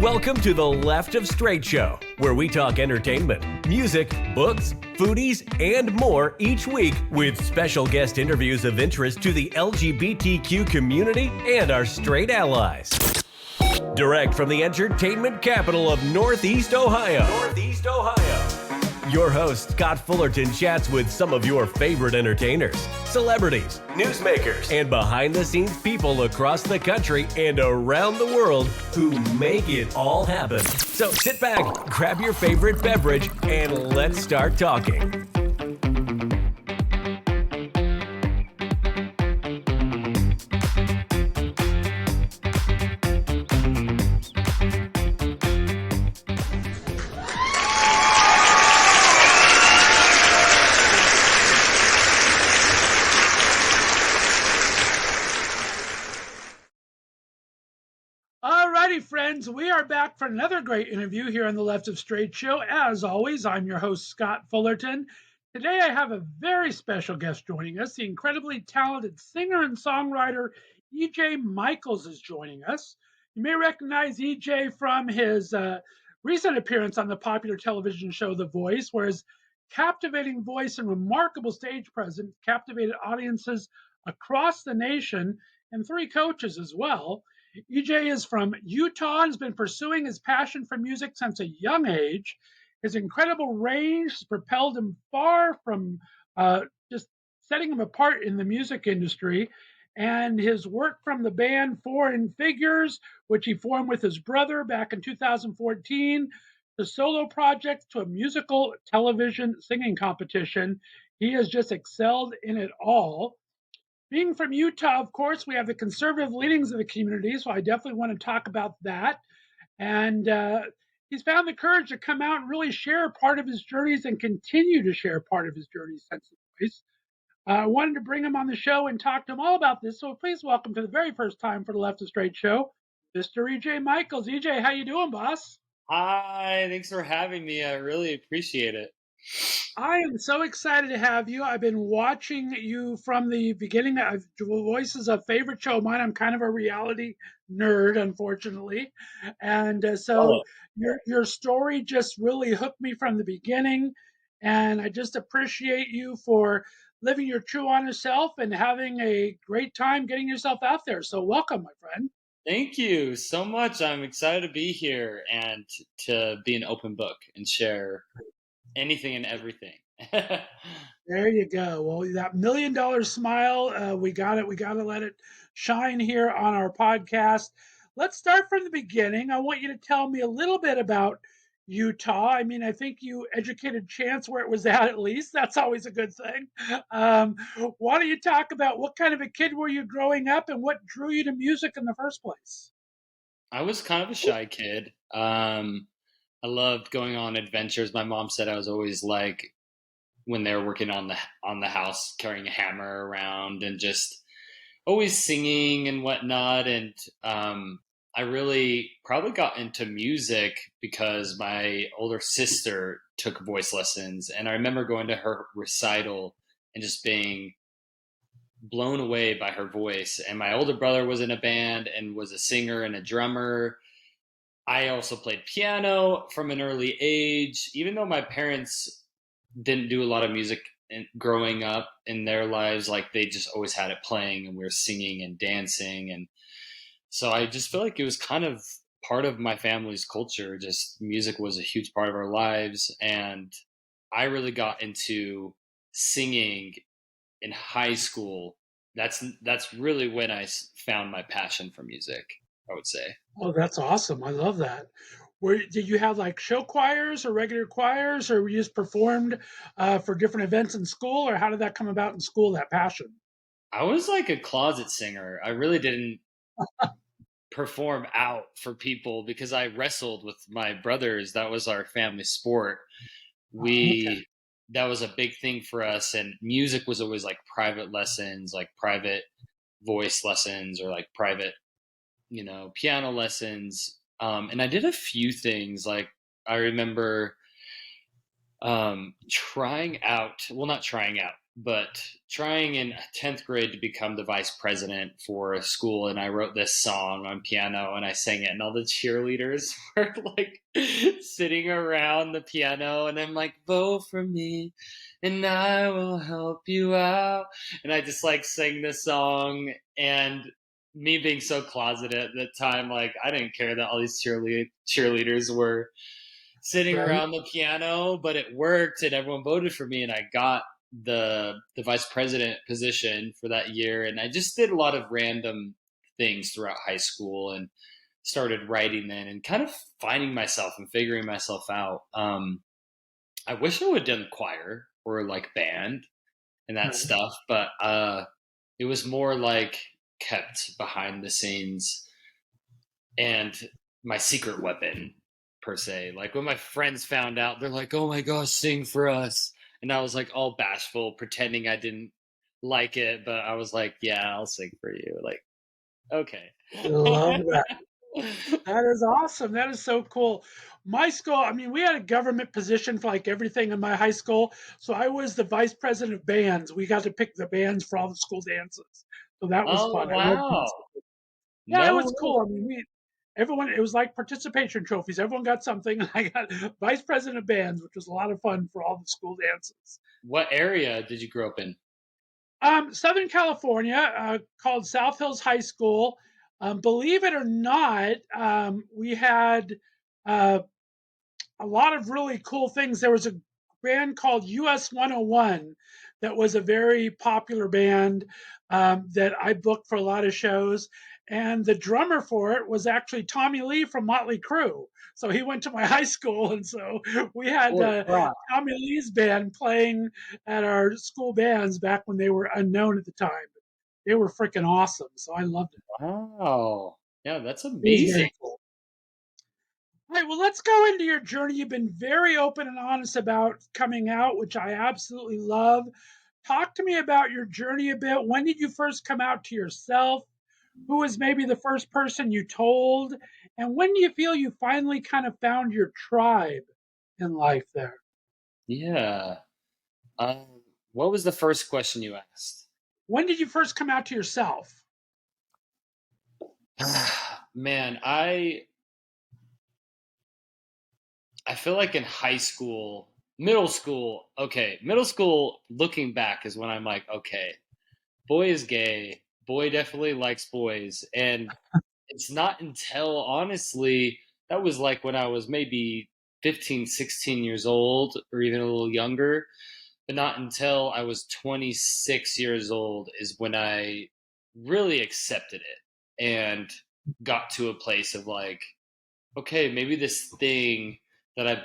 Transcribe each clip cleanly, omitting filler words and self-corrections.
Welcome to the Left of Str8 Show, where we talk entertainment, music, books, foodies, and more each week with special guest interviews of interest to the LGBTQ community and our straight allies. Direct from the entertainment capital of Northeast Ohio. Your host, Scott Fullerton, chats with some of your favorite entertainers, celebrities, newsmakers, and behind-the-scenes people across the country and around the world who make it all happen. So sit back, grab your favorite beverage, and let's start talking. Friends, we are back for another great interview here on the Left of Str8 Show. As always, I'm your host, Scott Fullerton. Today, I have a very special guest joining us. The incredibly talented singer and songwriter E.J. Michels is joining us. You may recognize E.J. from his recent appearance on the popular television show The Voice, where his captivating voice and remarkable stage presence captivated audiences across the nation and 3 coaches as well. EJ is from Utah and has been pursuing his passion for music since a young age. His incredible range has propelled him far from just setting him apart in the music industry. And his work from the band Foreign Figures, which he formed with his brother back in 2014, to solo projects to a musical television singing competition, he has just excelled in it all. Being from Utah, of course, we have the conservative leanings of the community, so I definitely want to talk about that. And he's found the courage to come out and really share part of his journeys and continue to share part of his journeys since the voice. I wanted to bring him on the show and talk to him all about this, so please welcome to the very first time for the Left of Str8 Show, Mr. E.J. Michels. E.J., how you doing, boss? Hi, thanks for having me. I really appreciate it. I am so excited to have you. I've been watching you from the beginning. Voice is a favorite show of mine. I'm kind of a reality nerd, unfortunately. And so your story just really hooked me from the beginning. And I just appreciate you for living your true honest self and having a great time getting yourself out there. So welcome, my friend. Thank you so much. I'm excited to be here and to be an open book and share anything and everything. There you go. Well, that $1 million smile, we got it. We got to let it shine here on our podcast. Let's start from the beginning. I want you to tell me a little bit about Utah. I mean, I think you educated Chance where it was at least. That's always a good thing. Why don't you talk about what kind of a kid were you growing up and what drew you to music in the first place? I was kind of a shy kid. I loved going on adventures. My mom said I was always like, when they were working on the house, carrying a hammer around and just always singing and whatnot. And I really probably got into music because my older sister took voice lessons, and I remember going to her recital and just being blown away by her voice. And my older brother was in a band and was a singer and a drummer. I also played piano from an early age, even though my parents didn't do a lot of music growing up in their lives. Like, they just always had it playing and we were singing and dancing. And so I just feel like it was kind of part of my family's culture. Just music was a huge part of our lives. And I really got into singing in high school. That's really when I found my passion for music, I would say. Oh, that's awesome. I love that. Did you have like show choirs or regular choirs, or you just performed for different events in school, or how did that come about in school, that passion? I was like a closet singer. I really didn't perform out for people because I wrestled with my brothers. That was our family sport. That was a big thing for us, and music was always like private lessons, like private voice lessons, or like private, piano lessons. And I did a few things. Like, I remember not trying out, but trying in 10th grade to become the vice president for a school. And I wrote this song on piano and I sang it, and all the cheerleaders were like sitting around the piano, and I'm like, vote for me and I will help you out. And I just like sang this song, and me being so closeted at the time, like I didn't care that all these cheerleaders were sitting Right. around the piano, but it worked and everyone voted for me, and I got the vice president position for that year. And I just did a lot of random things throughout high school and started writing then and kind of finding myself and figuring myself out. I wish I would have done choir or like band and that Right. stuff, but it was more like kept behind the scenes and my secret weapon per se. Like when my friends found out, they're like, "Oh my gosh, sing for us!" And I was like all bashful, pretending I didn't like it, but I was like, "Yeah, I'll sing for you." Like, okay. I love that. That is awesome. That is so cool. My school, I mean, we had a government position for like everything in my high school. So I was the vice president of bands. We got to pick the bands for all the school dances. So that was Oh fun. I loved wow! music. Yeah, it No was way. cool. I mean, everyone, it was like participation trophies. Everyone got something. I got vice president of bands, which was a lot of fun for all the school dances. What area did you grow up in? Southern California, called South Hills High School. Believe it or not, we had uh, a lot of really cool things. There was a band called US 101 that was a very popular band that I booked for a lot of shows. And the drummer for it was actually Tommy Lee from Motley Crue. So he went to my high school. And so we had Holy crap! Tommy Lee's band playing at our school bands back when they were unknown at the time. They were freaking awesome. So I loved it. Wow. Yeah, that's It was amazing. very cool. All right, well, let's go into your journey. You've been very open and honest about coming out, which I absolutely love. Talk to me about your journey a bit. When did you first come out to yourself? Who was maybe the first person you told? And when do you feel you finally kind of found your tribe in life there? Yeah. Um, what was the first question you asked? When did you first come out to yourself? Man, I feel like in high school, middle school, okay, middle school looking back is when I'm like, okay, boy is gay, boy definitely likes boys. And it's not until honestly, that was like when I was maybe 15, 16 years old or even a little younger, but not until I was 26 years old is when I really accepted it and got to a place of like, okay, maybe this thing that I've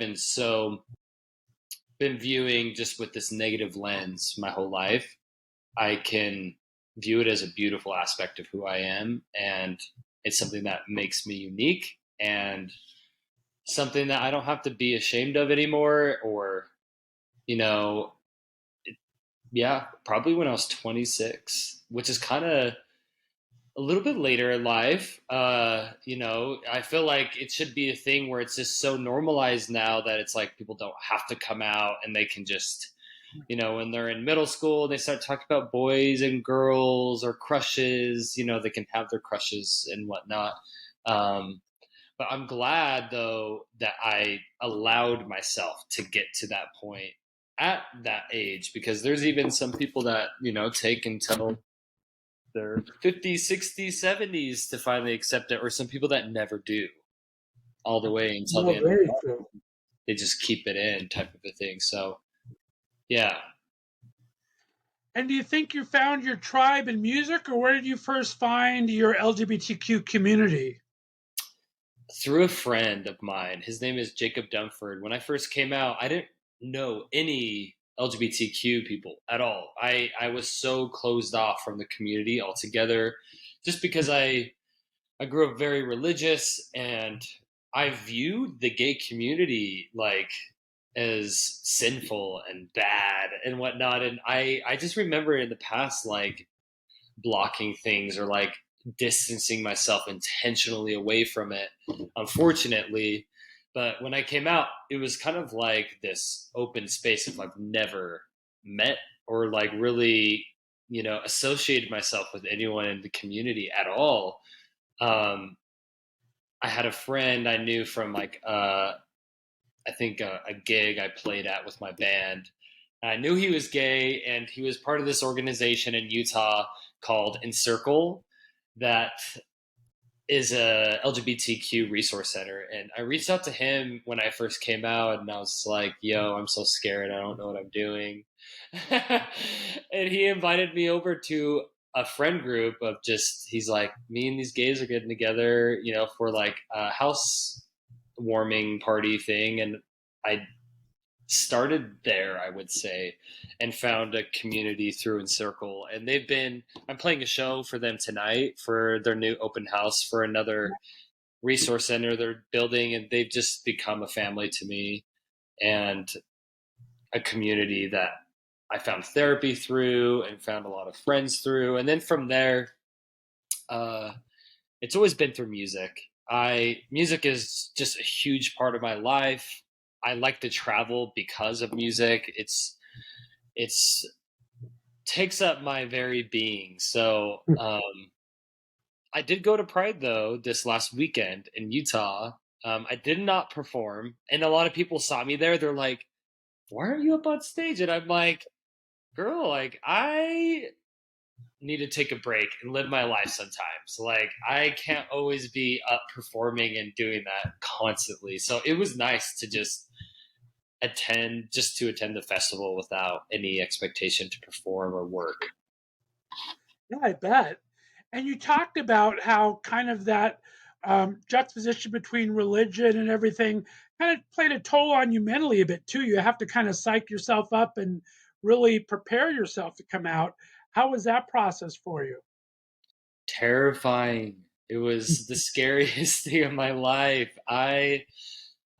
been viewing just with this negative lens my whole life, I can view it as a beautiful aspect of who I am, and it's something that makes me unique and something that I don't have to be ashamed of anymore. Or, you know, yeah, probably when I was 26, which is kind of a little bit later in life. I feel like it should be a thing where it's just so normalized now that it's like people don't have to come out and they can just, when they're in middle school, they start talking about boys and girls or crushes, they can have their crushes and whatnot. Um, but I'm glad though that I allowed myself to get to that point at that age, because there's even some people that, take until their 50s, 60s, 70s to finally accept it, or some people that never do all the way until the No, end. very true. They just keep it in type of a thing. So, yeah. And do you think you found your tribe in music, or where did you first find your LGBTQ community? Through a friend of mine, his name is Jacob Dunford. When I first came out, I didn't know any LGBTQ people at all. I was so closed off from the community altogether, just because I grew up very religious, and I viewed the gay community like as sinful and bad and whatnot. And I just remember in the past, like blocking things or like distancing myself intentionally away from it, unfortunately. But when I came out, it was kind of like this open space of I've never met or like really, associated myself with anyone in the community at all. I had a friend I knew from like I think a gig I played at with my band. I knew he was gay, and he was part of this organization in Utah called Encircle that is a LGBTQ resource center. And I reached out to him when I first came out, and I was like, "Yo, I'm so scared. I don't know what I'm doing." And he invited me over to a friend group of just, he's like, me and these gays are getting together, for like a house warming party thing. And I started there, I would say, and found a community through Encircle. And I'm playing a show for them tonight for their new open house for another resource center they're building. And they've just become a family to me and a community that I found therapy through and found a lot of friends through. And then from there, it's always been through music. Music is just a huge part of my life. I like to travel because of music. It's takes up my very being. So I did go to Pride though this last weekend in Utah. I did not perform, and a lot of people saw me there. They're like, "Why aren't you up on stage?" And I'm like, "Girl, like I need to take a break and live my life sometimes. Like I can't always be up performing and doing that constantly." So it was nice to just attend the festival without any expectation to perform or work. Yeah, I bet. And you talked about how kind of that juxtaposition between religion and everything kind of played a toll on you mentally a bit too. You have to kind of psych yourself up and really prepare yourself to come out. How was that process for you? Terrifying. It was the scariest thing of my life. I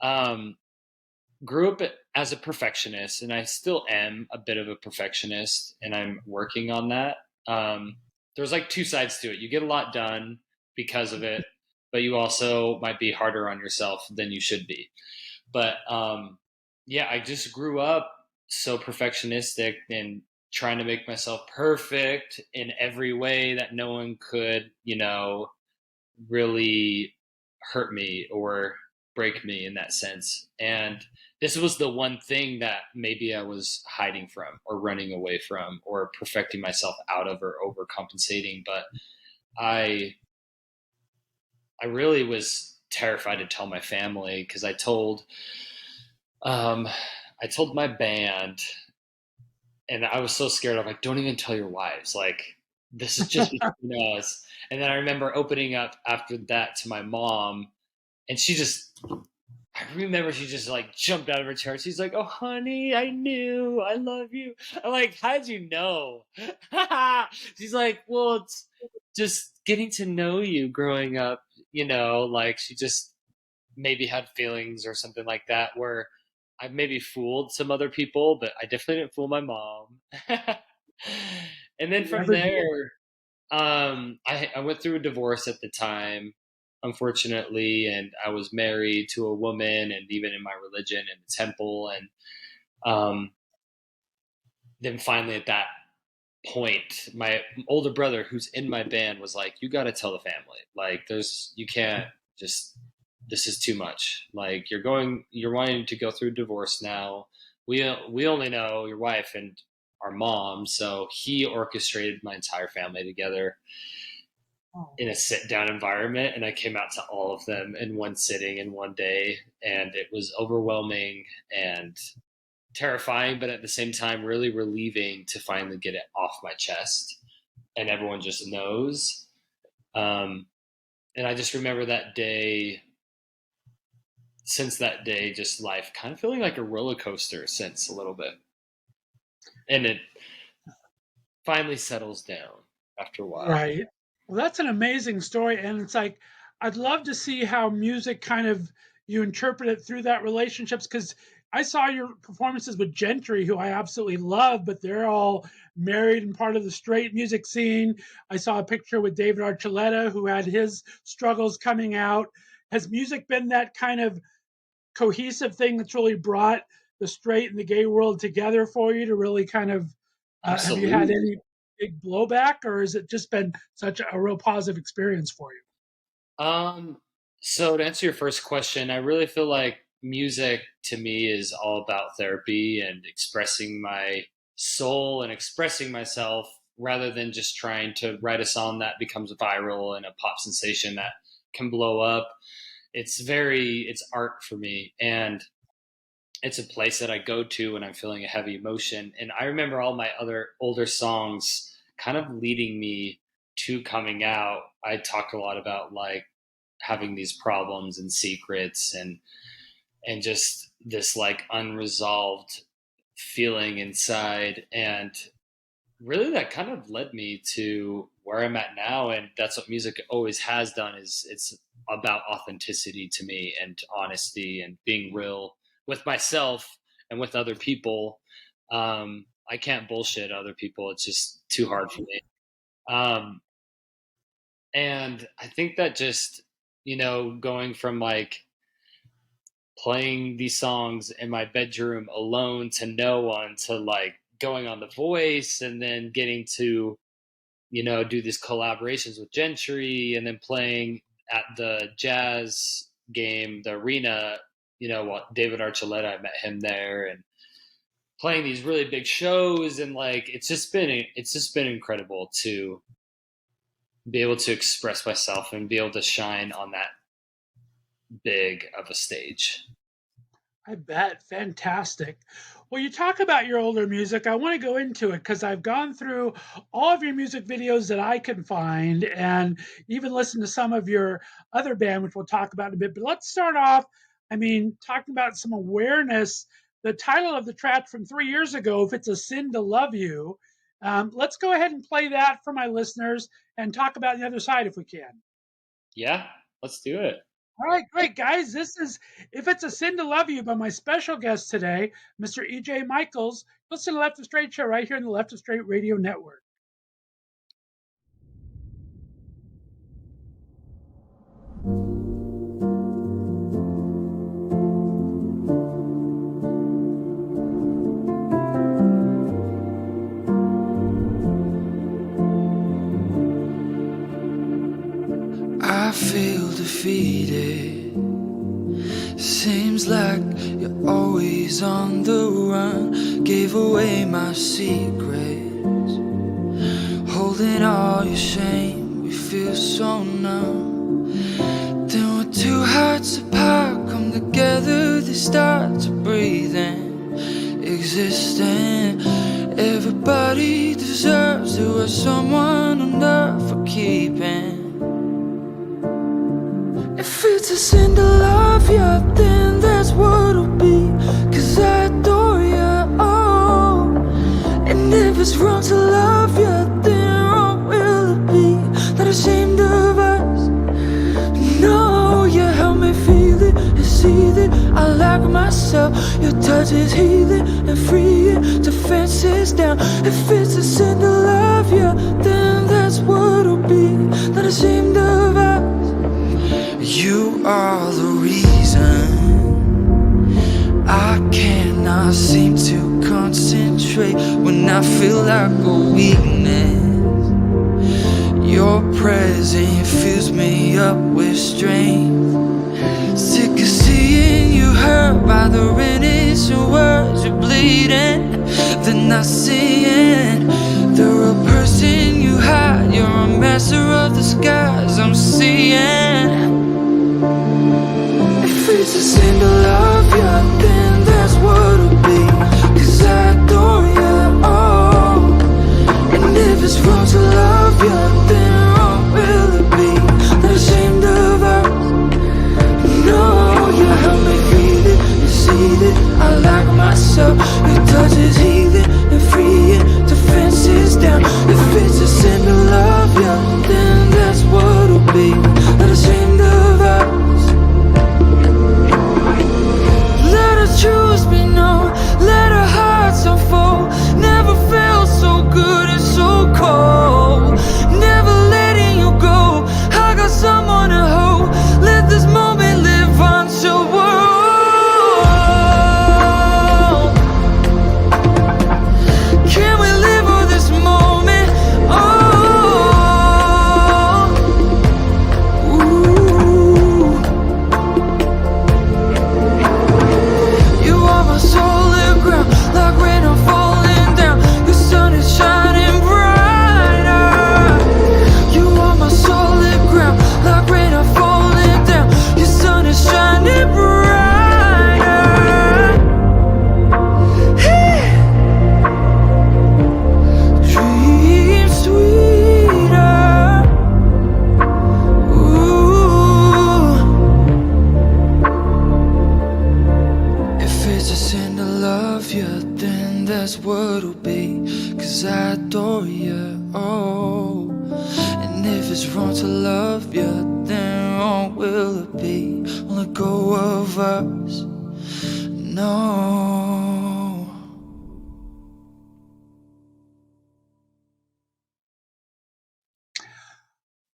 um grew up as a perfectionist, and I still am a bit of a perfectionist, and I'm working on that. There's like two sides to it. You get a lot done because of it, but you also might be harder on yourself than you should be. But yeah, I just grew up so perfectionistic and trying to make myself perfect in every way that no one could, really hurt me or break me in that sense. And this was the one thing that maybe I was hiding from or running away from or perfecting myself out of or overcompensating. But I I really was terrified to tell my family because um I told my band, and I was so scared. I'm like, don't even tell your wives. Like, this is just between us. And then I remember opening up after that to my mom, and I remember she just like jumped out of her chair. She's like, "Oh, honey, I knew. I love you." I'm like, "How did you know?" She's like, "Well, it's just getting to know you growing up, like she just maybe had feelings or something like that where I maybe fooled some other people, but I definitely didn't fool my mom." And then You from never did. there, I went through a divorce at the time, unfortunately, and I was married to a woman, and even in my religion in the temple, and um, then finally at that point, my older brother, who's in my band, was like, "You got to tell the family. Like, you can't just. This is too much. Like, you're wanting to go through divorce now. We only know your wife and our mom, so he orchestrated my entire family together Oh, in a sit down environment, and I came out to all of them in one sitting in one day, and it was overwhelming and terrifying, but at the same time really relieving to finally get it off my chest, and everyone just knows. um, and I just remember that day, since that day, just life kind of feeling like a roller coaster since a little bit, and it finally settles down after a while. right. Well, that's an amazing story. And it's like, I'd love to see how music kind of you interpret it through that relationships because I saw your performances with Gentry, who I absolutely love, but they're all married and part of the straight music scene. I saw a picture with David Archuleta, who had his struggles coming out. Has music been that kind of cohesive thing that's really brought the straight and the gay world together for you to really kind of Have you had any big blowback, or has it just been such a real positive experience for you? So to answer your first question, I really feel like music to me is all about therapy and expressing my soul and expressing myself rather than just trying to write a song that becomes viral and a pop sensation that can blow up. It's art for me. And it's a place that I go to when I'm feeling a heavy emotion. And I remember all my other older songs kind of leading me to coming out. I talked a lot about like having these problems and secrets and just this like unresolved feeling inside. And really that kind of led me to where I'm at now. And that's what music always has done, is it's about authenticity to me and honesty and being real with myself and with other people. I can't bullshit other people. It's just too hard for me. And I think that just, going from like playing these songs in my bedroom alone to no one, to like going on The Voice and then getting to, do these collaborations with Gentry and then playing at the jazz game, the arena, David Archuleta, I met him there, and playing these really big shows. And like, it's just been incredible to be able to express myself and be able to shine on that big of a stage. I bet. Fantastic. Well, you talk about your older music. I want to go into it because I've gone through all of your music videos that I can find and even listen to some of your other band, which we'll talk about in a bit. But let's start off, talking about some awareness. The title of the track from 3 years ago, If It's a Sin to Love You. Let's go ahead and play that for my listeners and talk about the other side if we can. Yeah, let's do it. All right, great, guys. This is If It's a Sin to Love You by my special guest today, Mr. E.J. Michels. Listen to Left of Str8 Show right here on the Left of Str8 Radio Network. I feel defeated. Seems like you're always on the run. Gave away my secrets, holding all your shame. We feel so numb. Then when two hearts apart come together, they start to breathe and existing. Everybody deserves to have someone enough for keeping. If it's a sin to love you, then that's what it'll be. 'Cause I adore you, oh. And if it's wrong to love you, then wrong will it be? Not ashamed of us. No, you help me feel it and see it. I like myself. Your touch is healing and freeing. Defenses down. If it's a sin to love you, then that's what it'll be. Not ashamed of us. You are the reason I cannot seem to concentrate when I feel like a weakness. Your presence fills me up with strength. Sick of seeing you hurt by the innocent words you're bleeding. Then not seeing the real person you hide. You're a master of the skies I'm seeing. If it's a sin to love you, then that's what it'll be. 'Cause I adore you, oh. And if it's wrong to love you, then wrong will it be? Not ashamed of us. No, you help me feel it and see it. I like myself. Your touch is healing and freeing. Defenses down. If it's a sin to love you, then that's what it'll be. Not ashamed that's what it'll be, 'cause I adore you, oh. And if it's wrong to love you, then wrong will it be? Won't let go of us, no.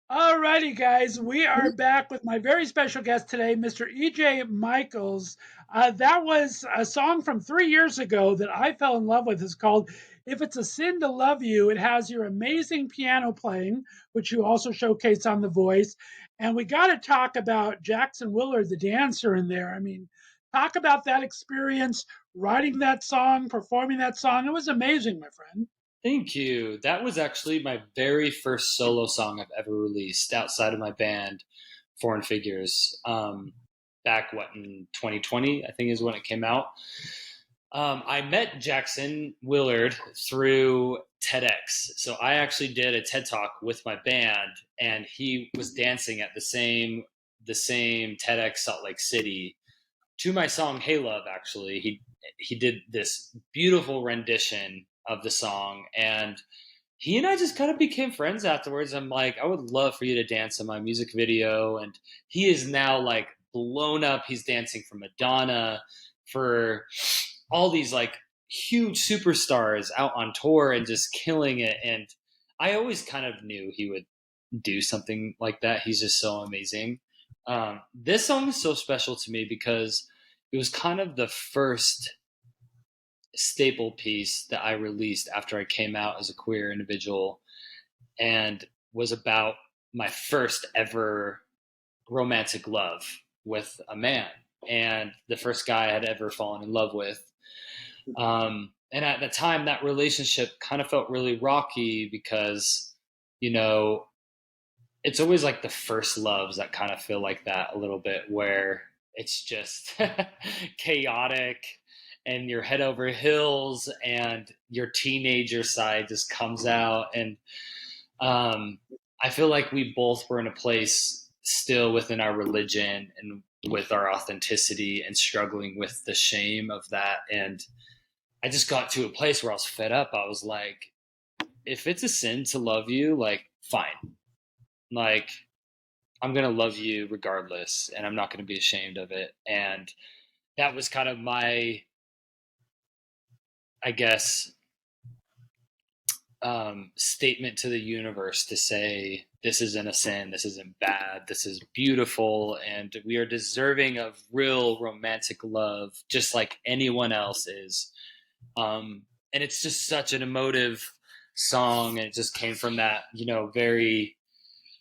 Alrighty, guys, we are back with my very special guest today, Mr. E.J. Michels. That was a song from 3 years ago that I fell in love with. It's called If It's a Sin to Love You. It has your amazing piano playing, which you also showcase on The Voice. And we got to talk about Jackson Willard, the dancer in there. I mean, talk about that experience, writing that song, performing that song. It was amazing, my friend. Thank you. That was actually my very first solo song I've ever released outside of my band, Foreign Figures. Back in 2020, I think is when it came out. I met Jackson Willard through TEDx. So I actually did a TED Talk with my band, and he was dancing at the same TEDx Salt Lake City to my song "Hey Love." Actually, he did this beautiful rendition of the song, and he and I just kind of became friends afterwards. I'm like, I would love for you to dance in my music video. And he is now like blown up. He's dancing for Madonna, for all these like huge superstars out on tour and just killing it. And I always kind of knew he would do something like that. He's just so amazing. This song is so special to me because it was kind of the first staple piece that I released after I came out as a queer individual, and was about my first ever romantic love with a man, and the first guy I had ever fallen in love with. And at the time, that relationship kind of felt really rocky because, you know, it's always like the first loves that kind of feel like that a little bit, where it's just chaotic and you're head over heels and your teenager side just comes out. And I feel like we both were in a place still within our religion and with our authenticity and struggling with the shame of that. And I just got to a place where I was fed up. I was like, if it's a sin to love you, like, fine. Like, I'm going to love you regardless, and I'm not going to be ashamed of it. And that was kind of my, I guess, statement to the universe to say, this isn't a sin, this isn't bad, this is beautiful, and we are deserving of real romantic love, just like anyone else is. And it's just such an emotive song, and it just came from that, you know, very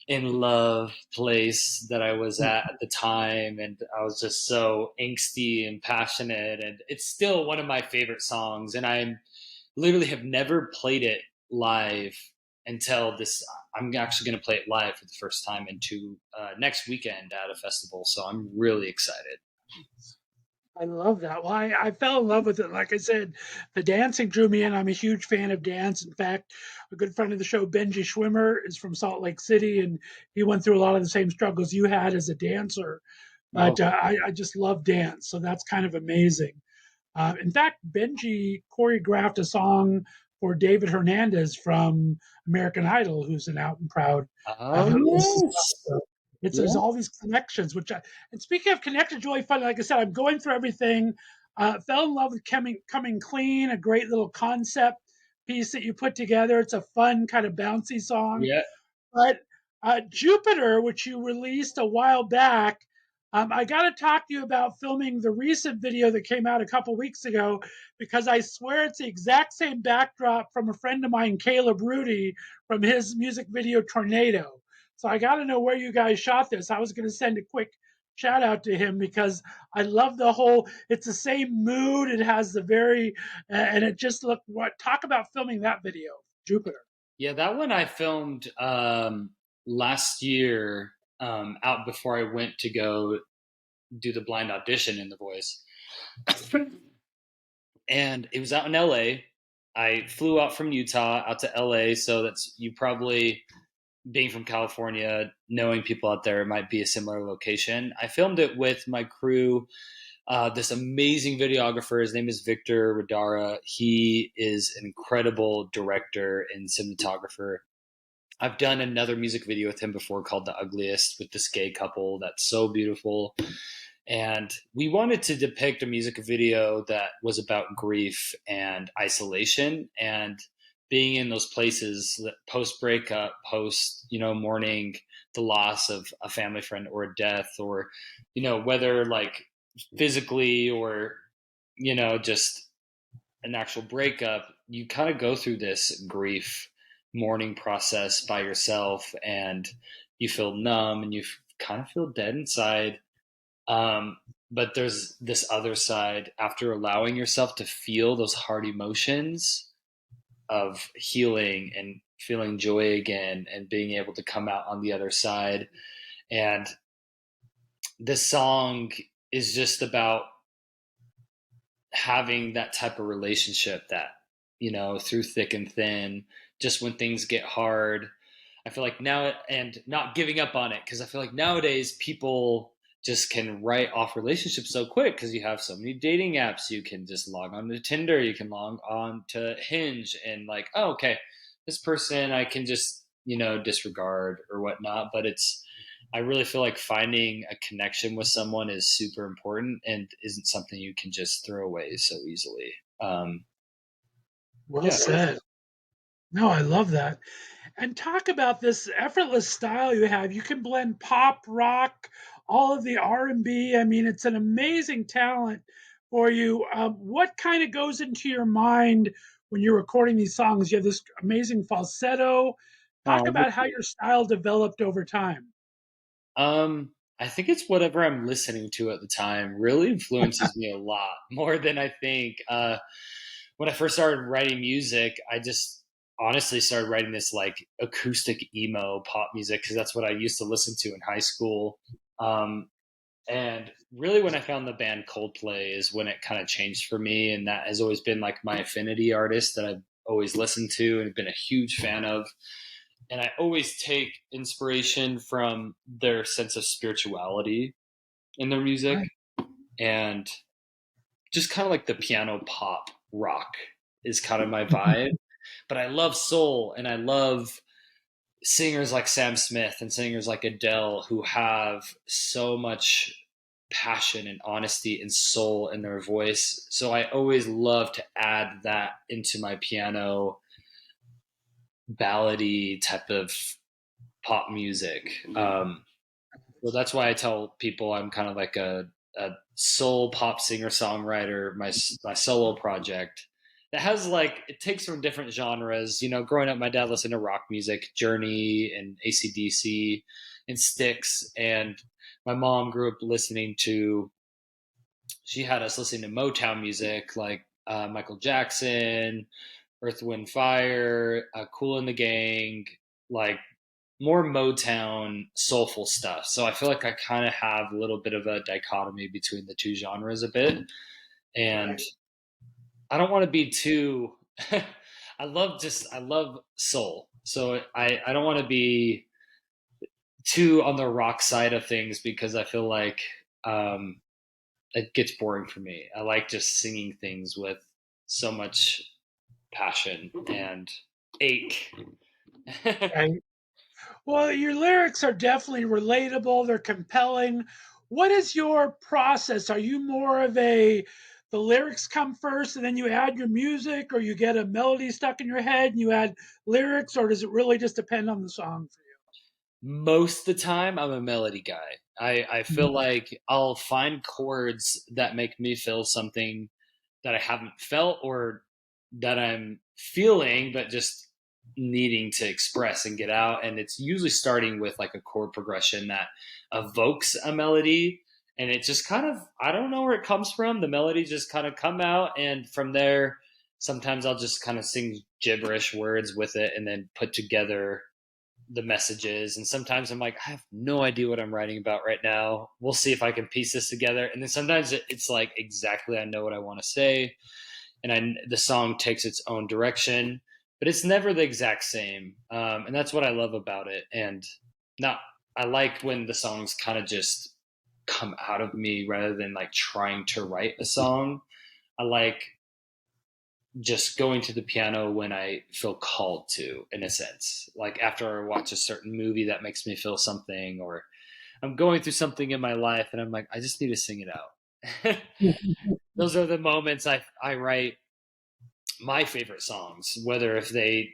in love place that I was at the time, and I was just so angsty and passionate, and it's still one of my favorite songs, and I literally have never played it live until this. I'm actually going to play it live for the first time next weekend at a festival, so I'm really excited. I love that. Well, I fell in love with it. Like I said, the dancing drew me in. I'm a huge fan of dance. In fact, a good friend of the show, Benji Schwimmer, is from Salt Lake City, and he went through a lot of the same struggles you had as a dancer. But I just love dance, so that's kind of amazing. In fact, Benji choreographed a song for David Hernandez from American Idol, who's an out and proud. There's all these connections, and speaking of connections, really funny. Like I said, I'm going through everything. Fell in love with Coming Clean, a great little concept piece that you put together. It's a fun kind of bouncy song. Yeah. But Jupiter, which you released a while back, I got to talk to you about filming the recent video that came out a couple weeks ago, because I swear it's the exact same backdrop from a friend of mine, Caleb Rudy, from his music video Tornado. So I got to know where you guys shot this. I was going to send a quick shout out to him because I love the whole, it's the same mood. It has the and it just looked, talk about filming that video, Jupiter. Yeah, that one I filmed last year, out before I went to go do the blind audition in The Voice. And it was out in LA. I flew out from Utah out to LA, so that's, you probably, being from California, knowing people out there, it might be a similar location. I filmed it with my crew, this amazing videographer. His name is Victor Radara. He is an incredible director and cinematographer. I've done another music video with him before called The Ugliest with this gay couple that's so beautiful. And we wanted to depict a music video that was about grief and isolation and being in those places post breakup, post, mourning the loss of a family friend or a death, or, whether like physically or, just an actual breakup, you kind of go through this grief mourning process by yourself, and you feel numb and you kind of feel dead inside. But there's this other side after allowing yourself to feel those hard emotions of healing and feeling joy again and being able to come out on the other side. And this song is just about having that type of relationship that, through thick and thin, just when things get hard, I feel like now, and not giving up on it, because I feel like nowadays people just can write off relationships so quick because you have so many dating apps. You can just log on to Tinder, you can log on to Hinge, and like, oh, okay, this person I can just, disregard or whatnot. But I really feel like finding a connection with someone is super important and isn't something you can just throw away so easily. Well said. No, I love that. And talk about this effortless style you have. You can blend pop, rock, all of the R&B. I mean, it's an amazing talent for you. What kind of goes into your mind when you're recording these songs? You have this amazing falsetto. Talk Um, about how your style developed over time. I think it's whatever I'm listening to at the time really influences me a lot more than I think. When I first started writing music, I just honestly started writing this like acoustic emo pop music because that's what I used to listen to in high school. And really, when I found the band Coldplay is when it kind of changed for me, and that has always been like my affinity artist that I've always listened to and been a huge fan of. And I always take inspiration from their sense of spirituality in their music, Right. and just kind of like the piano pop rock is kind of my vibe. But I love soul, and I love singers like Sam Smith and singers like Adele who have so much passion and honesty and soul in their voice. So I always love to add that into my piano ballady type of pop music. So that's why I tell people I'm kind of like a soul pop singer songwriter. My solo project that has like it takes from different genres. Growing up, my dad listened to rock music, Journey and AC/DC and Styx, and my mom grew up listening to. She had us listening to Motown music like Michael Jackson, Earth, Wind, Fire, Cool in the Gang, like more Motown soulful stuff. So I feel like I kind of have a little bit of a dichotomy between the two genres a bit. And I don't want to be too I love soul. So I don't want to be too on the rock side of things because I feel like it gets boring for me. I like just singing things with so much passion and ache. Right. Well, your lyrics are definitely relatable. They're compelling. What is your process? Are you more of the lyrics come first and then you add your music, or you get a melody stuck in your head and you add lyrics, or does it really just depend on the song for Most of the time, I'm a melody guy. I you? feel like I'll find chords that make me feel something that I haven't felt or that I'm feeling, but just needing to express and get out. And it's usually starting with like a chord progression that evokes a melody. And it just kind of, I don't know where it comes from. The melody just kind of come out. And from there, sometimes I'll just kind of sing gibberish words with it and then put together the messages. And sometimes I'm like, I have no idea what I'm writing about right now. We'll see if I can piece this together. And then sometimes it's like exactly I know what I want to say, and the song takes its own direction, but it's never the exact same. And that's what I love about it. And not I like when the songs kind of just come out of me rather than like trying to write a song. I like just going to the piano when I feel called to, in a sense, like after I watch a certain movie that makes me feel something, or I'm going through something in my life and I'm like, I just need to sing it out. Those are the moments I write my favorite songs, whether if they,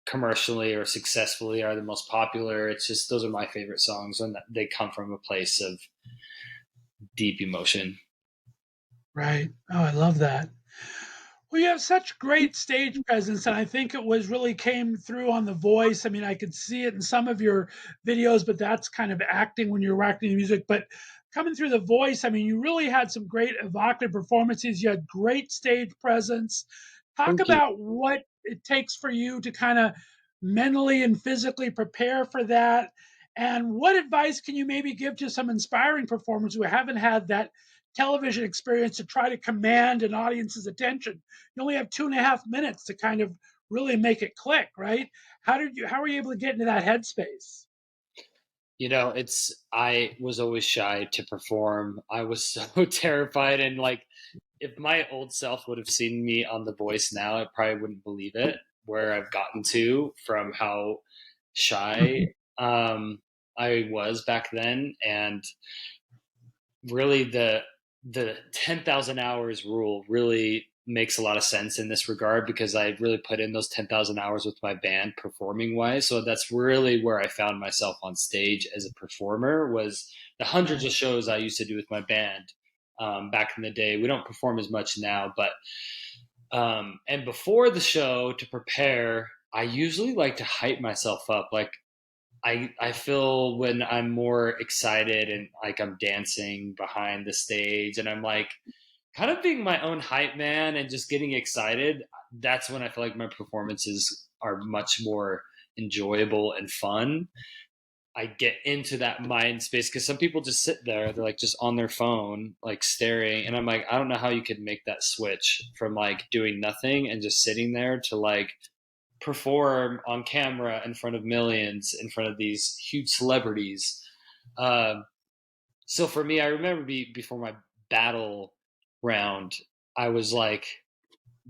commercially or successfully are the most popular. It's just, those are my favorite songs when they come from a place of deep emotion. Right. Oh, I love that. Well, you have such great stage presence, and I think it was really came through on The Voice. I mean, I could see it in some of your videos, but that's kind of acting when you're acting the music. But coming through The Voice, I mean, you really had some great evocative performances. You had great stage presence. Talk Thank you. about what it takes for you to kind of mentally and physically prepare for that. And what advice can you maybe give to some inspiring performers who haven't had that television experience to try to command an audience's attention? You only have 2.5 minutes to kind of really make it click, right? How were you able to get into that headspace? I was always shy to perform. I was so terrified. And like, if my old self would have seen me on The Voice now, I probably wouldn't believe it, where I've gotten to from how shy I was back then. And really the 10,000 hours rule really makes a lot of sense in this regard, because I really put in those 10,000 hours with my band performing wise. So that's really where I found myself on stage as a performer, was the hundreds of shows I used to do with my band back in the day. We don't perform as much now, but and before the show, to prepare, I usually like to hype myself up. Like, I feel when I'm more excited and like I'm dancing behind the stage and I'm like kind of being my own hype man and just getting excited, that's when I feel like my performances are much more enjoyable and fun. I get into that mind space, because some people just sit there, they're like just on their phone, like staring. And I'm like, I don't know how you could make that switch from like doing nothing and just sitting there to like perform on camera in front of millions, in front of these huge celebrities. So for me, I remember before my battle round, I was like,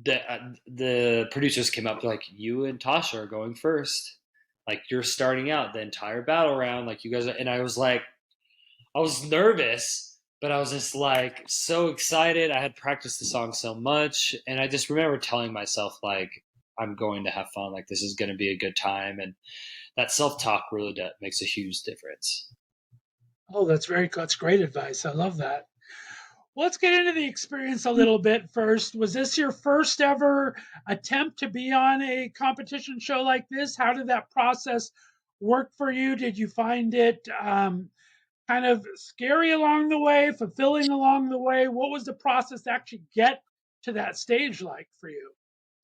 the producers came up, like, you and Tasha are going first. Like, you're starting out the entire battle round. Like, you guys are, and I was like, I was nervous, but I was just like so excited. I had practiced the song so much. And I just remember telling myself, like, I'm going to have fun. Like, this is going to be a good time. And that self-talk really makes a huge difference. Oh, that's great advice. I love that. Let's get into the experience a little bit first. Was this your first ever attempt to be on a competition show like this? How did that process work for you? Did you find it kind of scary along the way, fulfilling along the way? What was the process to actually get to that stage like for you?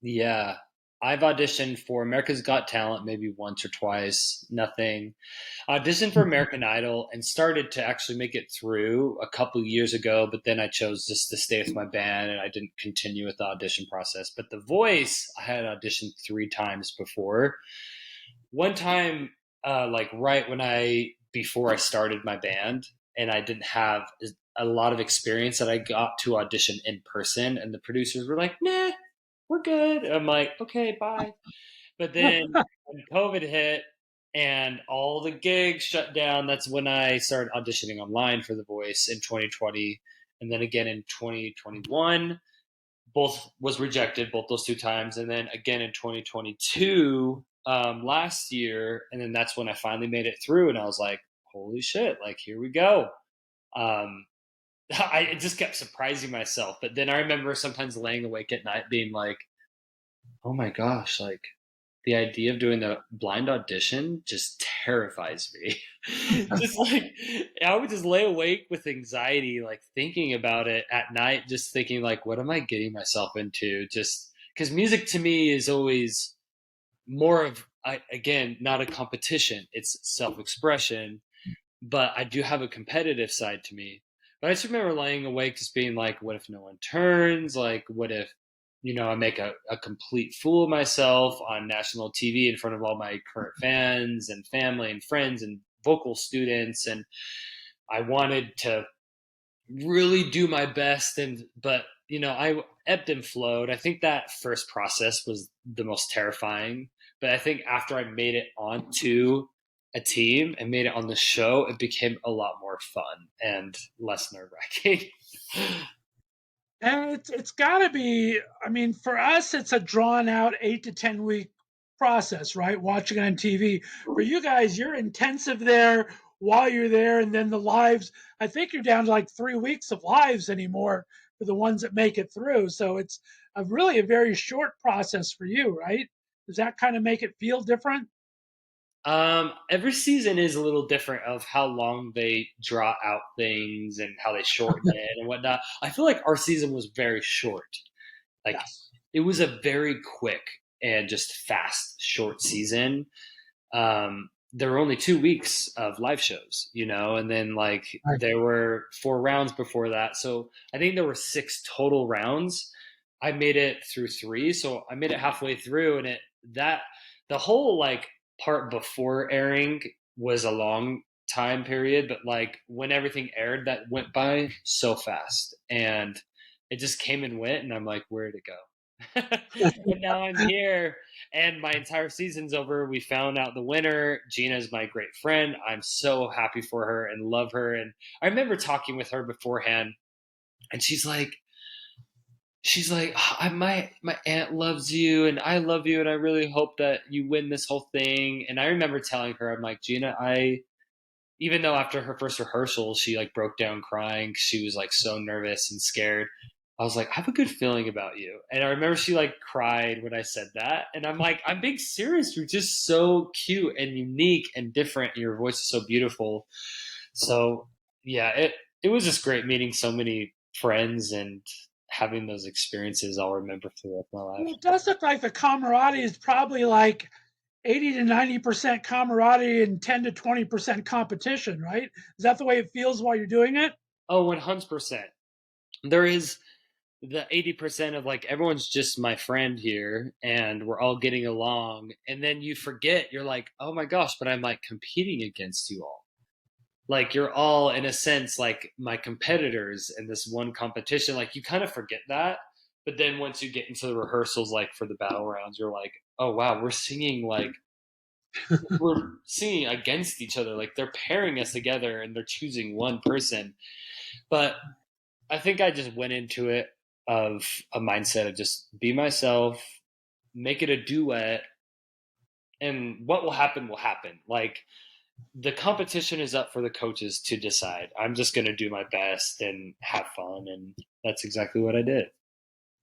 Yeah. I've auditioned for America's Got Talent maybe once or twice, nothing. Auditioned for American Idol and started to actually make it through a couple years ago, but then I chose just to stay with my band and I didn't continue with the audition process. But The Voice, I had auditioned 3 times before. One time, like right before I started my band, and I didn't have a lot of experience, that I got to audition in person, and the producers were like, nah, we're good. I'm like, okay, bye. But then when COVID hit and all the gigs shut down, that's when I started auditioning online for The Voice in 2020. And then again in 2021, both was rejected, both those 2 times. And then again in 2022, last year. And then that's when I finally made it through. And I was like, holy shit, like, here we go. Um, I just kept surprising myself. But then I remember sometimes laying awake at night being like, oh my gosh, like, the idea of doing the blind audition just terrifies me. Just like, I would just lay awake with anxiety, like thinking about it at night, just thinking like, what am I getting myself into? Just because music to me is always more of, again, not a competition, it's self-expression, but I do have a competitive side to me. But I just remember laying awake just being like, what if no one turns? Like, what if, I make a complete fool of myself on national TV in front of all my current fans and family and friends and vocal students? And I wanted to really do my best, but I ebbed and flowed. I think that first process was the most terrifying, but I think after I made it onto a team and made it on the show, it became a lot more fun and less nerve-wracking. And it's got to be, I mean, for us, it's a drawn out 8 to 10 week process, right? Watching on TV. For you guys, you're intensive there while you're there. And then the lives, I think you're down to like 3 weeks of lives anymore for the ones that make it through. So it's really a very short process for you, right? Does that kind of make it feel different? Every season is a little different of how long they draw out things and how they shorten it and whatnot. I feel like our season was very short. Like Yes. it was a very quick and just fast, short season. There were only 2 weeks of live shows, and then like Right. there were 4 rounds before that. So I think there were 6 total rounds. I made it through 3, so I made it halfway through, and the whole like part before airing was a long time period, but like when everything aired, that went by so fast, and it just came and went, and I'm like, where did it go? And now I'm here, and my entire season's over. We found out the winner. Gina's my great friend. I'm so happy for her and love her. And I remember talking with her beforehand, and she's like, my aunt loves you, and I love you, and I really hope that you win this whole thing. And I remember telling her, I'm like, Gina, even though after her first rehearsal she like broke down crying, she was like so nervous and scared. I was like, I have a good feeling about you. And I remember she like cried when I said that. And I'm like, I'm being serious. You're just so cute and unique and different. And your voice is so beautiful. So yeah, it was just great meeting so many friends and having those experiences I'll remember for the rest of my life. Well, it does look like the camaraderie is probably like 80 to 90% camaraderie and 10 to 20% competition, right? Is that the way it feels while you're doing it? Oh, 100%. There is the 80% of like everyone's just my friend here and we're all getting along, and then you forget, you're like, oh my gosh, but I'm like competing against you all. Like you're all in a sense like my competitors in this one competition. Like you kind of forget that, but then once you get into the rehearsals, like for the battle rounds, you're like, oh wow, we're singing against each other. Like they're pairing us together and they're choosing one person. But I think I just went into it of a mindset of just be myself, make it a duet, and what will happen will happen. Like the competition is up for the coaches to decide. I'm just going to do my best and have fun, and that's exactly what I did.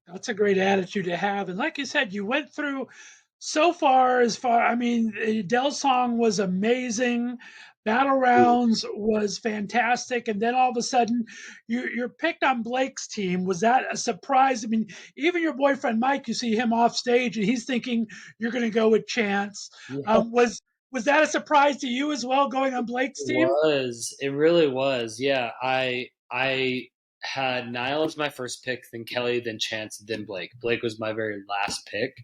That's a great attitude to have. And like you said, you went through so far as far, I mean, Adele song was amazing. Battle Rounds was fantastic. And then all of a sudden, you're picked on Blake's team. Was that a surprise? I mean, even your boyfriend, Mike, you see him off stage and he's thinking you're going to go with Chance. Yeah. Was that a surprise to you as well, going on Blake's It team? was. It really was. Yeah. I had Niall as my first pick, then Kelly, then Chance, then Blake. Blake was my very last pick.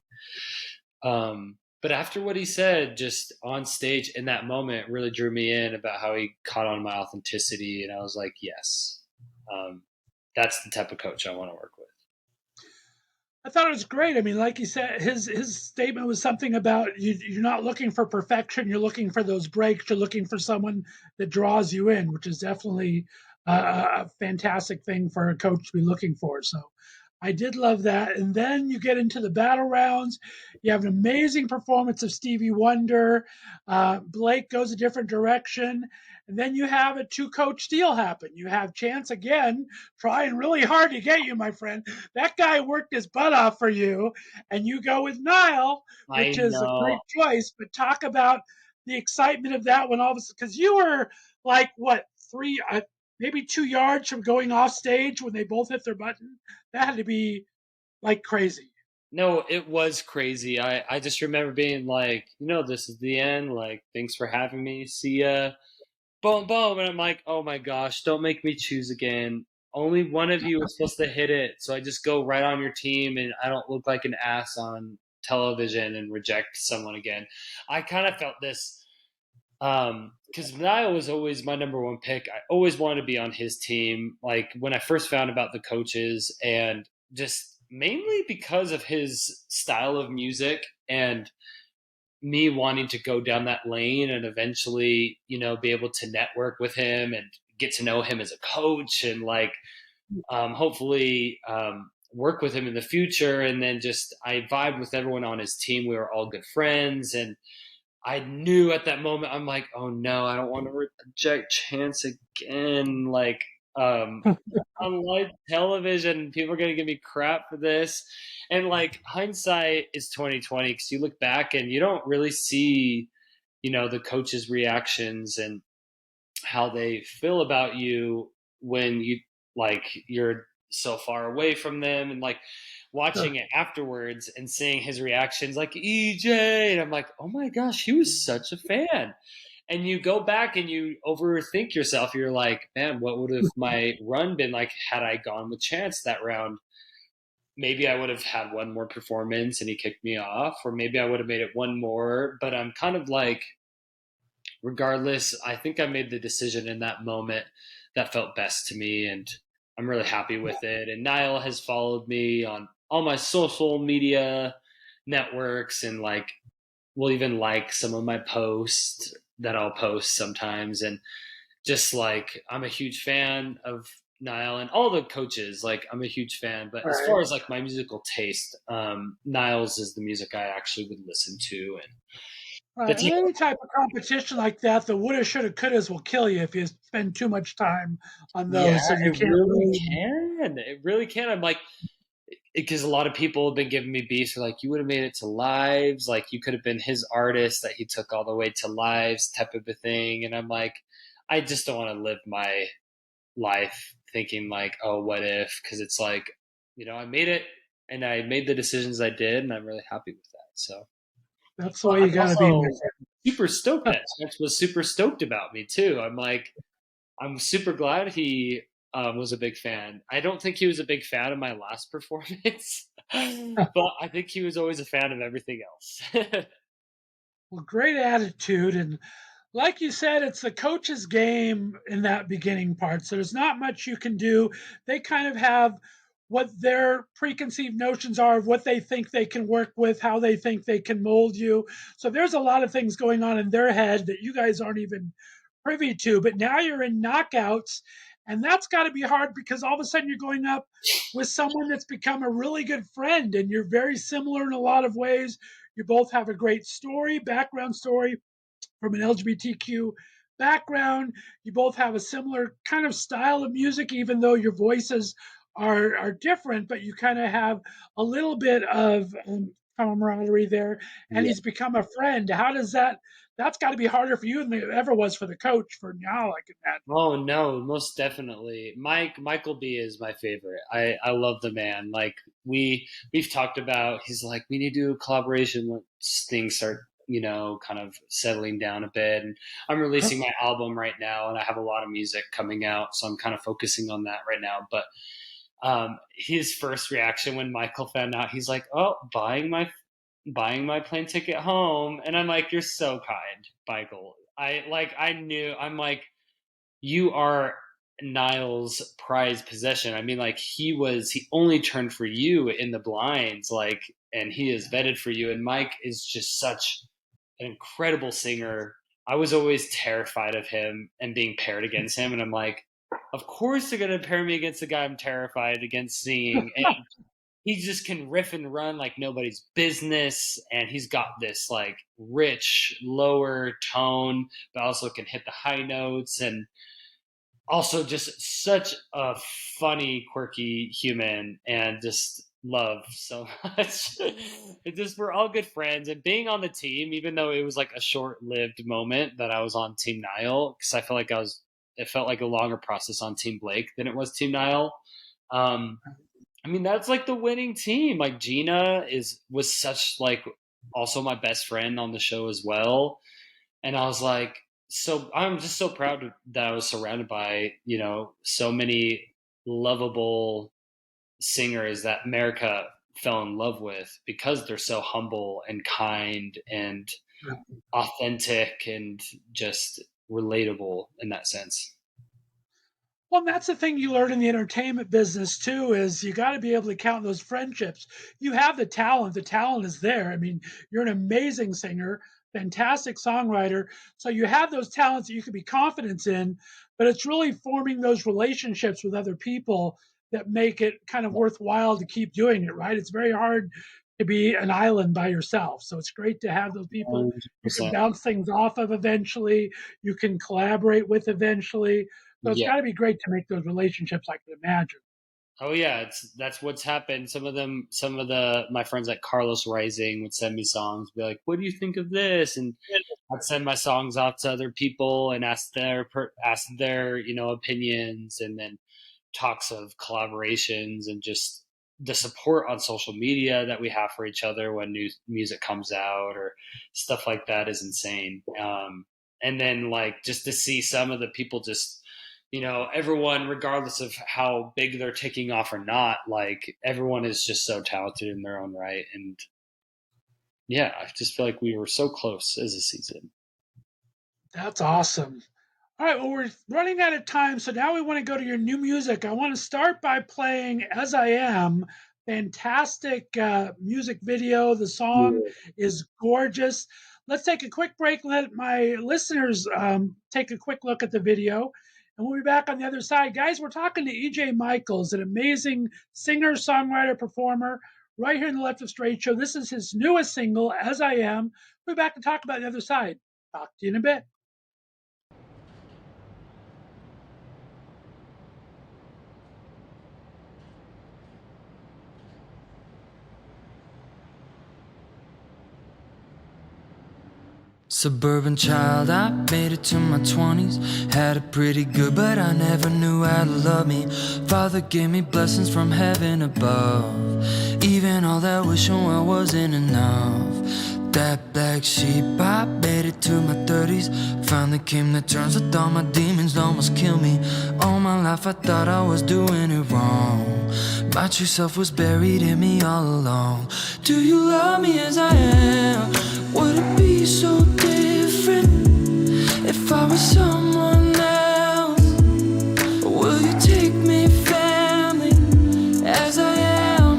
But after what he said just on stage in that moment really drew me in about how he caught on my authenticity, and I was like, yes, that's the type of coach I want to work with. I thought it was great. I mean, like you said, his statement was something about you're not looking for perfection. You're looking for those breaks. You're looking for someone that draws you in, which is definitely a fantastic thing for a coach to be looking for. So I did love that. And then you get into the battle rounds. You have an amazing performance of Stevie Wonder. Blake goes a different direction. And then you have a two-coach deal happen. You have Chance again trying really hard to get you, my friend. That guy worked his butt off for you. And you go with Niall, I which is a know. great choice. But talk about the excitement of that when all of a sudden, because you were like, what, maybe 2 yards from going off stage when they both hit their button. That had to be like crazy. No, it was crazy. I just remember being like, this is the end. Like, thanks for having me. See ya. Boom, boom. And I'm like, oh my gosh, don't make me choose again. Only one of you is supposed to hit it. So I just go right on your team and I don't look like an ass on television and reject someone again. I kind of felt this Because Niall was always my number one pick. I always wanted to be on his team. Like when I first found about the coaches, and just mainly because of his style of music and me wanting to go down that lane and eventually, be able to network with him and get to know him as a coach and like hopefully work with him in the future. And then just I vibed with everyone on his team. We were all good friends, and I knew at that moment, I'm like, oh no, I don't want to reject Chance again. Like, on live television, people are going to give me crap for this. And like, hindsight is 2020 because you look back and you don't really see, the coaches' reactions and how they feel about you when you're so far away from them, and like watching it afterwards and seeing his reactions like EJ, and I'm like, oh my gosh, he was such a fan. And you go back and you overthink yourself. You're like, man, what would have my run been like had I gone with Chance that round? Maybe I would have had one more performance and he kicked me off, or maybe I would have made it one more. But I'm kind of like, regardless, I think I made the decision in that moment that felt best to me, and I'm really happy with it. And Niall has followed me on all my social media networks, and like will even like some of my posts that I'll post sometimes. And just like I'm a huge fan of Niall and all the coaches. Like I'm a huge fan, but as far as like my musical taste, Niall's is the music I actually would listen to, and Any type of competition like that, the woulda, shoulda, couldas will kill you if you spend too much time on yeah, those. So you it can't really really. can. It really can. I'm like, because a lot of people have been giving me beefs. They're like, you would have made it to lives. Like you could have been his artist that he took all the way to lives, type of a thing. And I'm like, I just don't want to live my life thinking like, oh, what if? Because it's like, I made it, and I made the decisions I did, and I'm really happy with that. So That's the way you I'm got to be, my also super stoked that Spence was super stoked about me too. I'm like, I'm super glad he was a big fan. I don't think he was a big fan of my last performance, friend. but I think he was always a fan of everything else. Well, great attitude. And like you said, it's the coach's game in that beginning part. So there's not much you can do. They kind of have what their preconceived notions are of what they think they can work with, how they think they can mold you. So there's a lot of things going on in their head that you guys aren't even privy to. But now you're in knockouts, and that's got to be hard because all of a sudden you're going up with someone that's become a really good friend, and you're very similar in a lot of ways. You both have a great story, background story from an LGBTQ background. You both have a similar kind of style of music, even though your voices are different, but you kind of have a little bit of camaraderie there. And Yeah. he's become a friend. How does that? That's got to be harder for you than it ever was for the coach. For now, I can imagine. Oh no, most definitely. Michael B is my favorite. I love the man. Like we've talked about. He's like, we need to do a collaboration once things start, kind of settling down a bit. And I'm releasing my album right now, and I have a lot of music coming out, so I'm kind of focusing on that right now. But his first reaction when Michael found out, he's like, "Oh, buying my plane ticket home," and I'm like, "You're so kind, Michael." I knew. I'm like, you are Niall's prized possession. I mean, like he only turned for you in the blinds, like, and he is vetted for you. And Mike is just such an incredible singer. I was always terrified of him and being paired against him, and I'm like, of course they're gonna pair me against the guy I'm terrified against singing. And he just can riff and run like nobody's business, and he's got this like rich lower tone, but also can hit the high notes, and also just such a funny, quirky human, and just love so much. It just we're all good friends, and being on the team, even though it was like a short-lived moment that I was on Team Niall, because I felt like it felt like a longer process on Team Blake than it was Team Niall. Um, I mean, that's like the winning team. Like Gina was such like also my best friend on the show as well, and I was like, so I'm just so proud that I was surrounded by so many lovable singers that America fell in love with because they're so humble and kind, and authentic and just relatable in that sense. Well, that's the thing you learn in the entertainment business too, is you got to be able to count those friendships. You have the talent is there. I mean, you're an amazing singer, fantastic songwriter. So you have those talents that you can be confident in, but it's really forming those relationships with other people that make it kind of worthwhile to keep doing it, right? It's very hard to be an island by yourself. So it's great to have those people you can 100%. bounce things off of eventually, you can collaborate with eventually. So it's Yeah. got to be great to make those relationships, I can imagine. Oh yeah, that's what's happened. Some of my friends like Carlos Rising would send me songs, be like, "What do you think of this?" And I'd send my songs off to other people and ask their opinions, and then talks of collaborations and just the support on social media that we have for each other when new music comes out or stuff like that is insane. And then like just to see some of the people just everyone, regardless of how big they're taking off or not, like everyone is just so talented in their own right. And yeah, I just feel like we were so close as a season. That's awesome. All right, well, we're running out of time, so now we want to go to your new music. I want to start by playing As I Am. Fantastic music video. The song is gorgeous. Let's take a quick break and let my listeners take a quick look at the video. And we'll be back on the other side. Guys, we're talking to EJ Michels, an amazing singer, songwriter, performer, right here in the Left of Str8 Show. This is his newest single, As I Am. We'll be back to talk about the other side. Talk to you in a bit. Suburban child, I made it to my 20s. Had it pretty good, but I never knew how to love me. Father gave me blessings from heaven above. Even all that wishing well wasn't enough. That black sheep, I made it to my 30s. Finally came to terms with all my demons, almost killed me. All my life I thought I was doing it wrong. My true self was buried in me all along. Do you love me as I am? Would it be so different if I was someone else? Will you take me, family, as I am,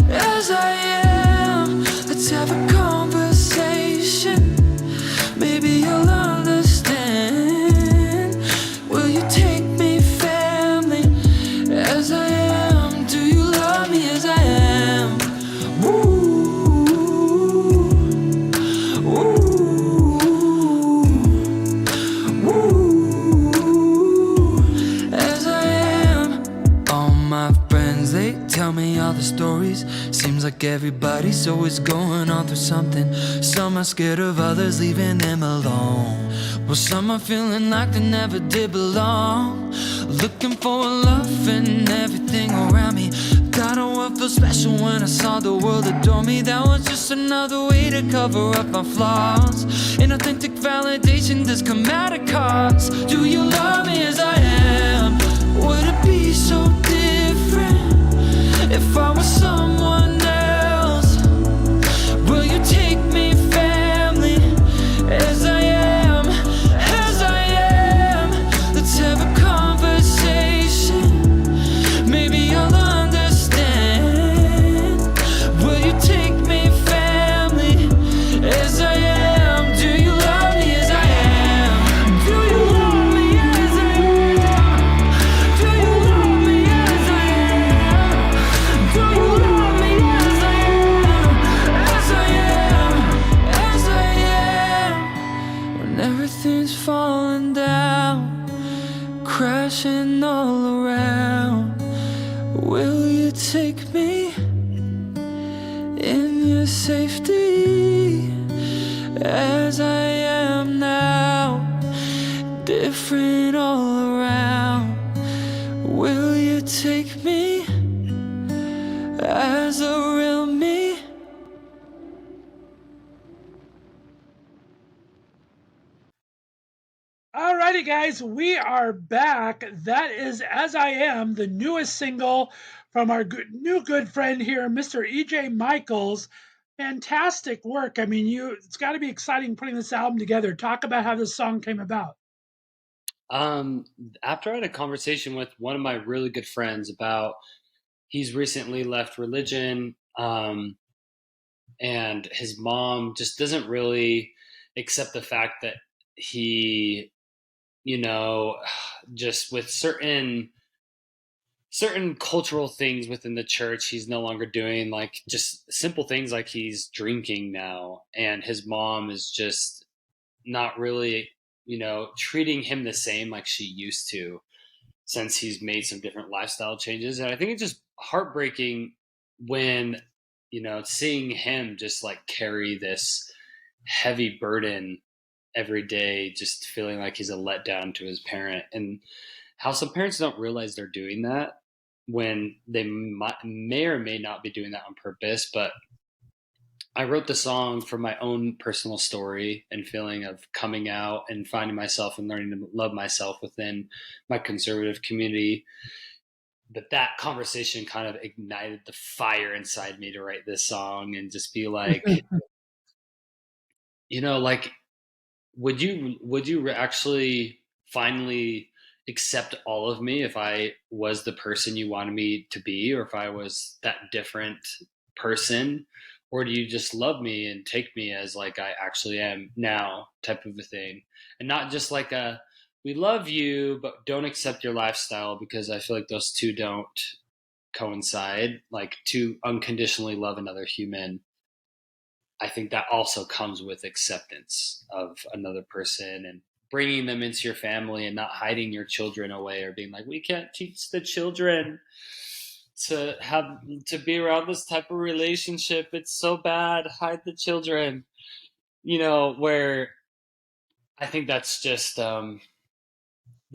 as I am? Let's have a conversation, maybe you'll understand. Will you take me, family, as I am? Do you love me as I am? Woo. Tell me all the stories. Seems like everybody's always going on through something. Some are scared of others leaving them alone. Well, some are feeling like they never did belong. Looking for a love and everything around me. Thought I would feel special when I saw the world adore me. That was just another way to cover up my flaws. Inauthentic validation does come at a cost. Do you love me as I am? Would it be so different if I was someone else? Will you take me, family, as I am, as I am? Let's have a conversation, maybe you'll understand. Will you take me, family, as I am? Do you love me as I am? Do you love me as I am? Do you love me as I am? Do you love me as I am? As I am, as I am. When everything's falling down, crashing all around, will you take me in your safety as I am now? Different all around, will you take me as a real me? Alrighty, guys, we are back. That is As I Am, the newest single from our new good friend here, Mr. EJ Michels. Fantastic work. I mean, it's got to be exciting putting this album together. Talk about how this song came about. Um, After I had a conversation with one of my really good friends about he's recently left religion, and his mom just doesn't really accept the fact that he, you know, just with certain cultural things within the church he's no longer doing, like just simple things like he's drinking now, and his mom is just not really, treating him the same like she used to, since he's made some different lifestyle changes. And I think it's just heartbreaking when, seeing him just like carry this heavy burden every day, just feeling like he's a letdown to his parent, and how some parents don't realize they're doing that when they may or may not be doing that on purpose. But I wrote the song from my own personal story and feeling of coming out and finding myself and learning to love myself within my conservative community. But that conversation kind of ignited the fire inside me to write this song and just be like, like, would you actually finally accept all of me if I was the person you wanted me to be, or if I was that different person? Or do you just love me and take me as like I actually am now, type of a thing? And not just like a we love you but don't accept your lifestyle, because I feel like those two don't coincide. Like, to unconditionally love another human, I think that also comes with acceptance of another person and bringing them into your family and not hiding your children away, or being like, we can't teach the children to be around this type of relationship. It's so bad. Hide the children. Where I think that's just the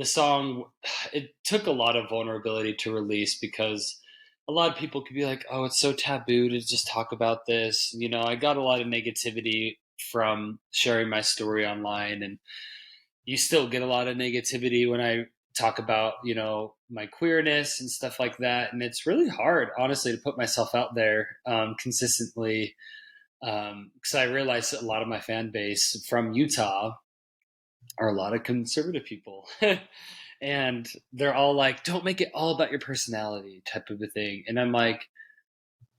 song. It took a lot of vulnerability to release, because a lot of people could be like, oh, it's so taboo to just talk about this. I got a lot of negativity from sharing my story online, and you still get a lot of negativity when I talk about, my queerness and stuff like that. And it's really hard, honestly, to put myself out there consistently, because I realize that a lot of my fan base from Utah are a lot of conservative people. And they're all like, don't make it all about your personality, type of a thing. And I'm like,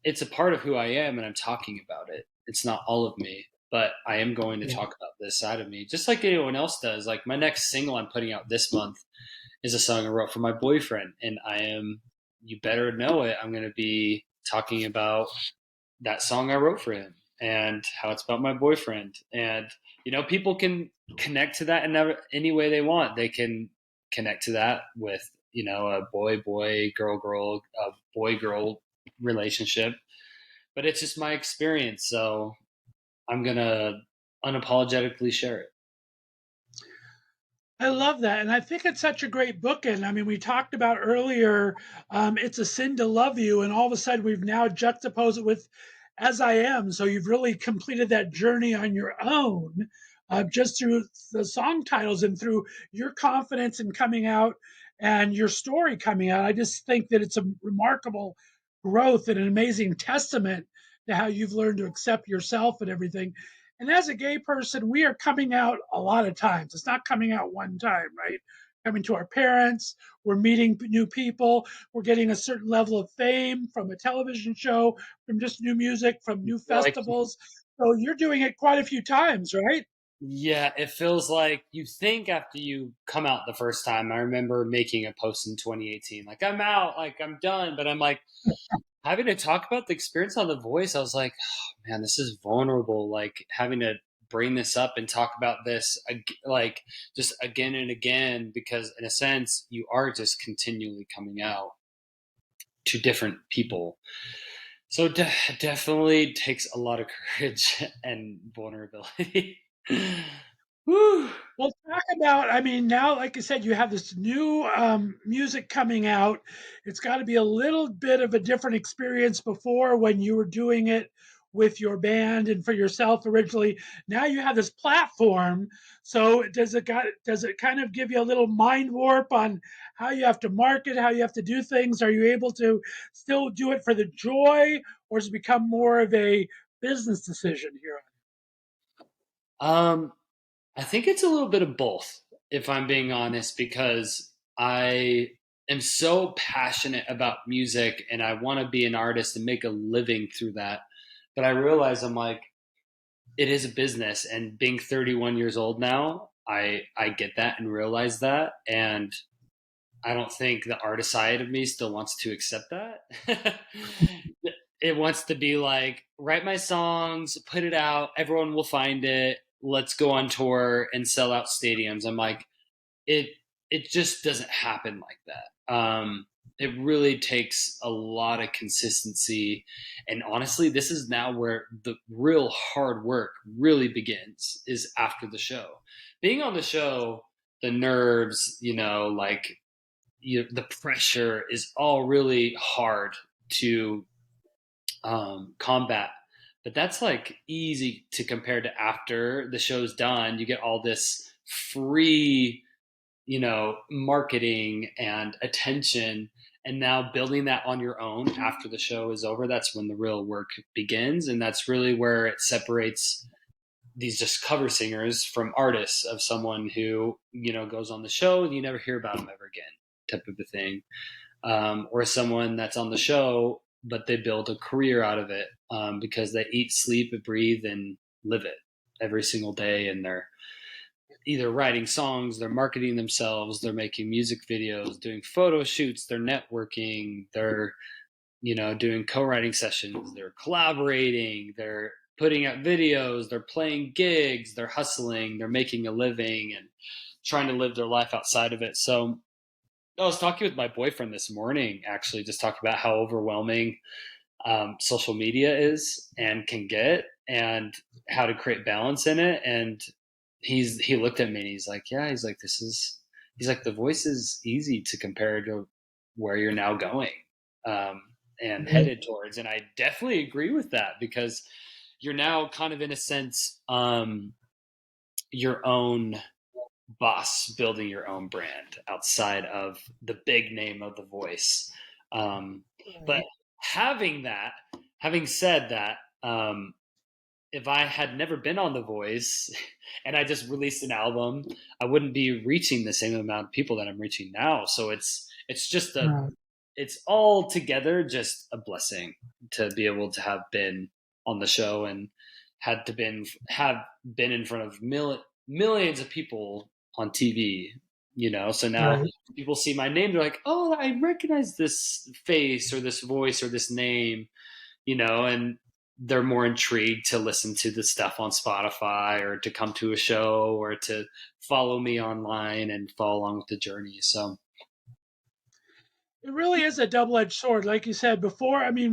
it's a part of who I am, and I'm talking about it. It's not all of me, but I am going to talk about this side of me, just like anyone else does. Like, my next single I'm putting out this month is a song I wrote for my boyfriend, and you better know it, I'm going to be talking about that song I wrote for him and how it's about my boyfriend. And, people can connect to that in any way they want. They can connect to that with, a boy, girl, a boy-girl relationship. But it's just my experience, so I'm going to unapologetically share it. I love that. And I think it's such a great bookend. I mean, we talked about earlier, it's a sin to love you. And all of a sudden, we've now juxtaposed it with as I am. So you've really completed that journey on your own, just through the song titles and through your confidence in coming out and your story coming out. I just think that it's a remarkable growth and an amazing testament to how you've learned to accept yourself and everything. And as a gay person, we are coming out a lot of times. It's not coming out one time, right? Coming to our parents, we're meeting new people, we're getting a certain level of fame from a television show, from just new music, from new Like, festivals. So you're doing it quite a few times, right? yeah, it feels like you think after you come out the first time. I remember making a post in 2018, like, I'm out, like, I'm done. But I'm like, having to talk about the experience on The Voice, I was like, oh, man, this is vulnerable. Like, having to bring this up and talk about this, like, just again and again, because in a sense, you are just continually coming out to different people. So definitely takes a lot of courage and vulnerability. Woo. Well, talk about, I mean, now, like I said, you have this new music coming out. It's got to be a little bit of a different experience before when you were doing it with your band and for yourself originally. Now you have this platform. So does it kind of give you a little mind warp on how you have to market, how you have to do things? Are you able to still do it for the joy, or has it become more of a business decision here? I think it's a little bit of both, if I'm being honest, because I am so passionate about music and I want to be an artist and make a living through that. But I realize I'm like, it is a business, and being 31 years old now, I get that and realize that, and I don't think the artist side of me still wants to accept that. It wants to be like, write my songs, put it out, everyone will find it, let's go on tour and sell out stadiums. I'm like, it it just doesn't happen like that. It really takes a lot of consistency, and honestly, this is now where the real hard work really begins, is after the show. Being on the show, the nerves, like the pressure is all really hard to combat. But that's like easy to compare to after the show's done. You get all this free, marketing and attention. And now building that on your own after the show is over, that's when the real work begins. And that's really where it separates these just cover singers from artists, of someone who, goes on the show and you never hear about them ever again, type of a thing. Or someone that's on the show, but they build a career out of it, because they eat, sleep, breathe, and live it every single day. And they're either writing songs, they're marketing themselves, they're making music videos, doing photo shoots, they're networking, they're, doing co-writing sessions, they're collaborating, they're putting out videos, they're playing gigs, they're hustling, they're making a living and trying to live their life outside of it. So I was talking with my boyfriend this morning, actually, just talking about how overwhelming social media is and can get, and how to create balance in it. And he looked at me and he's like, yeah, he's like, the voice is easy to compare to where you're now going, and headed towards. And I definitely agree with that, because you're now kind of, in a sense, your own boss, building your own brand outside of the big name of the voice. But having said that, if I had never been on The Voice and I just released an album, I wouldn't be reaching the same amount of people that I'm reaching now. So it's just it's all together just a blessing to be able to have been on the show and have been in front of millions of people on TV, so now people see my name, they're like, oh, I recognize this face or this voice or this name, and they're more intrigued to listen to the stuff on Spotify, or to come to a show, or to follow me online and follow along with the journey. So It really is a double-edged sword, like you said before. I mean,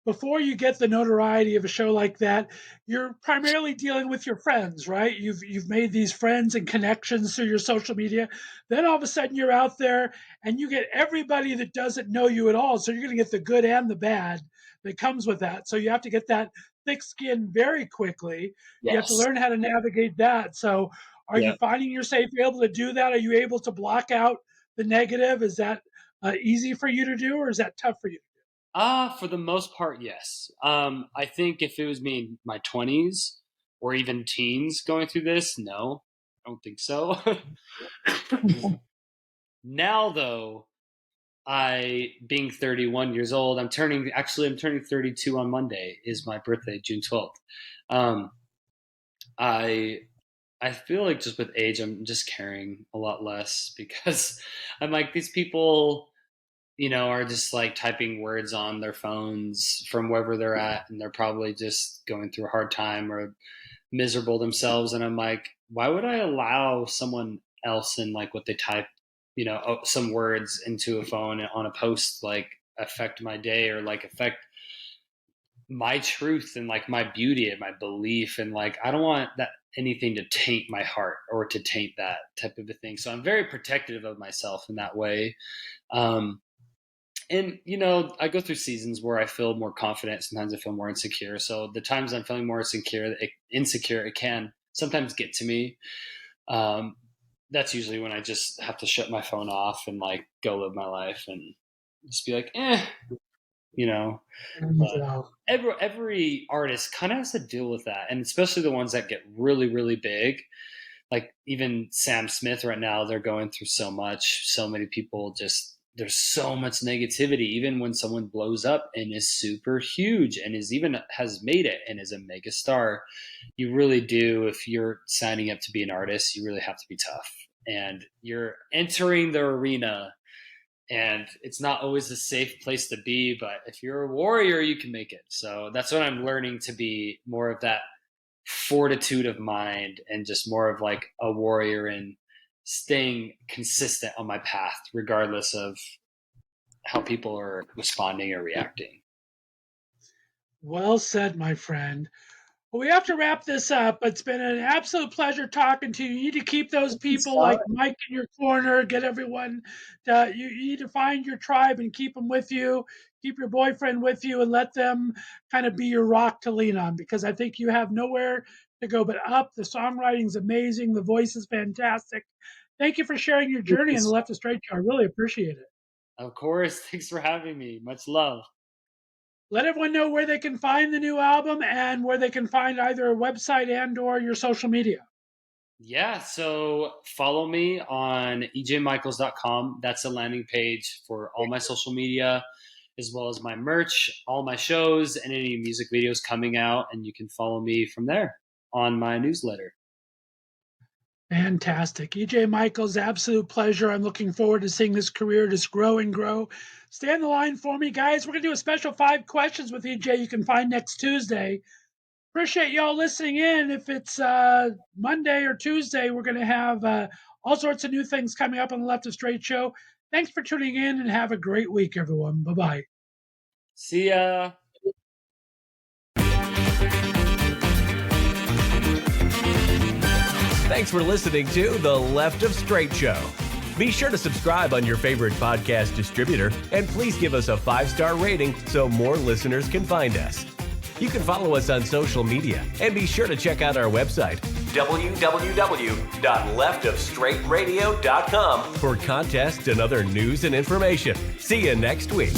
before you get the notoriety of a show like that, you're primarily dealing with your friends, right? You've made these friends and connections through your social media. Then all of a sudden you're out there and you get everybody that doesn't know you at all. So you're going to get the good and the bad that comes with that. So you have to get that thick skin very quickly. You have to yes. learn how to navigate that. So are you Yeah. finding yourself able to do that? Are you able to block out the negative? Is that easy for you to do, or is that tough for you? For the most part, yes. I think if it was me in my 20s or even teens going through this, no, I don't think so. Now, though, being 31 years old, I'm turning 32 on Monday, is my birthday, June 12th. I I feel like just with age, I'm just caring a lot less, because I'm like, these people, are just like typing words on their phones from wherever they're at, and they're probably just going through a hard time or miserable themselves. And I'm like, why would I allow someone else in like what they type, some words into a phone on a post, like affect my day, or like affect my truth and like my beauty and my belief, and like I don't want that anything to taint my heart or to taint that type of a thing. So I'm very protective of myself in that way. And I go through seasons where I feel more confident, sometimes I feel more insecure. So the times I'm feeling more insecure, it can sometimes get to me. That's usually when I just have to shut my phone off and like go live my life and just be like, you know. Wow. Every artist kind of has to deal with that, and especially the ones that get really, really big. Like even Sam Smith right now, they're going through so much. So many people just, there's so much negativity. Even when someone blows up and is super huge and has made it and is a mega star, you really do. If you're signing up to be an artist, you really have to be tough, and you're entering the arena. And it's not always a safe place to be, but if you're a warrior, you can make it. So that's what I'm learning, to be more of that fortitude of mind and just more of like a warrior and staying consistent on my path, regardless of how people are responding or reacting. Well said, my friend. Well, we have to wrap this up. It's been an absolute pleasure talking to you. You need to keep those people like Mike in your corner. Get everyone. You need to find your tribe and keep them with you. Keep your boyfriend with you and let them kind of be your rock to lean on, because I think you have nowhere to go but up. The songwriting's amazing. The voice is fantastic. Thank you for sharing your journey in the Left of Str8 Show. I really appreciate it. Of course. Thanks for having me. Much love. Let everyone know where they can find the new album and where they can find either a website and or your social media. Yeah, so follow me on ejmichels.com. That's a landing page for all my social media, as well as my merch, all my shows, and any music videos coming out. And you can follow me from there on my newsletter. Fantastic. EJ Michels, absolute pleasure. I'm looking forward to seeing this career just grow and grow. Stay on the line for me, guys. We're going to do a special 5 questions with EJ you can find next Tuesday. Appreciate y'all listening in. If it's Monday or Tuesday, we're going to have all sorts of new things coming up on the Left of Str8 Show. Thanks for tuning in and have a great week, everyone. Bye-bye. See ya. Thanks for listening to The Left of Str8 Show. Be sure to subscribe on your favorite podcast distributor, and please give us a 5-star rating so more listeners can find us. You can follow us on social media, and be sure to check out our website, www.leftofstraightradio.com, for contests and other news and information. See you next week.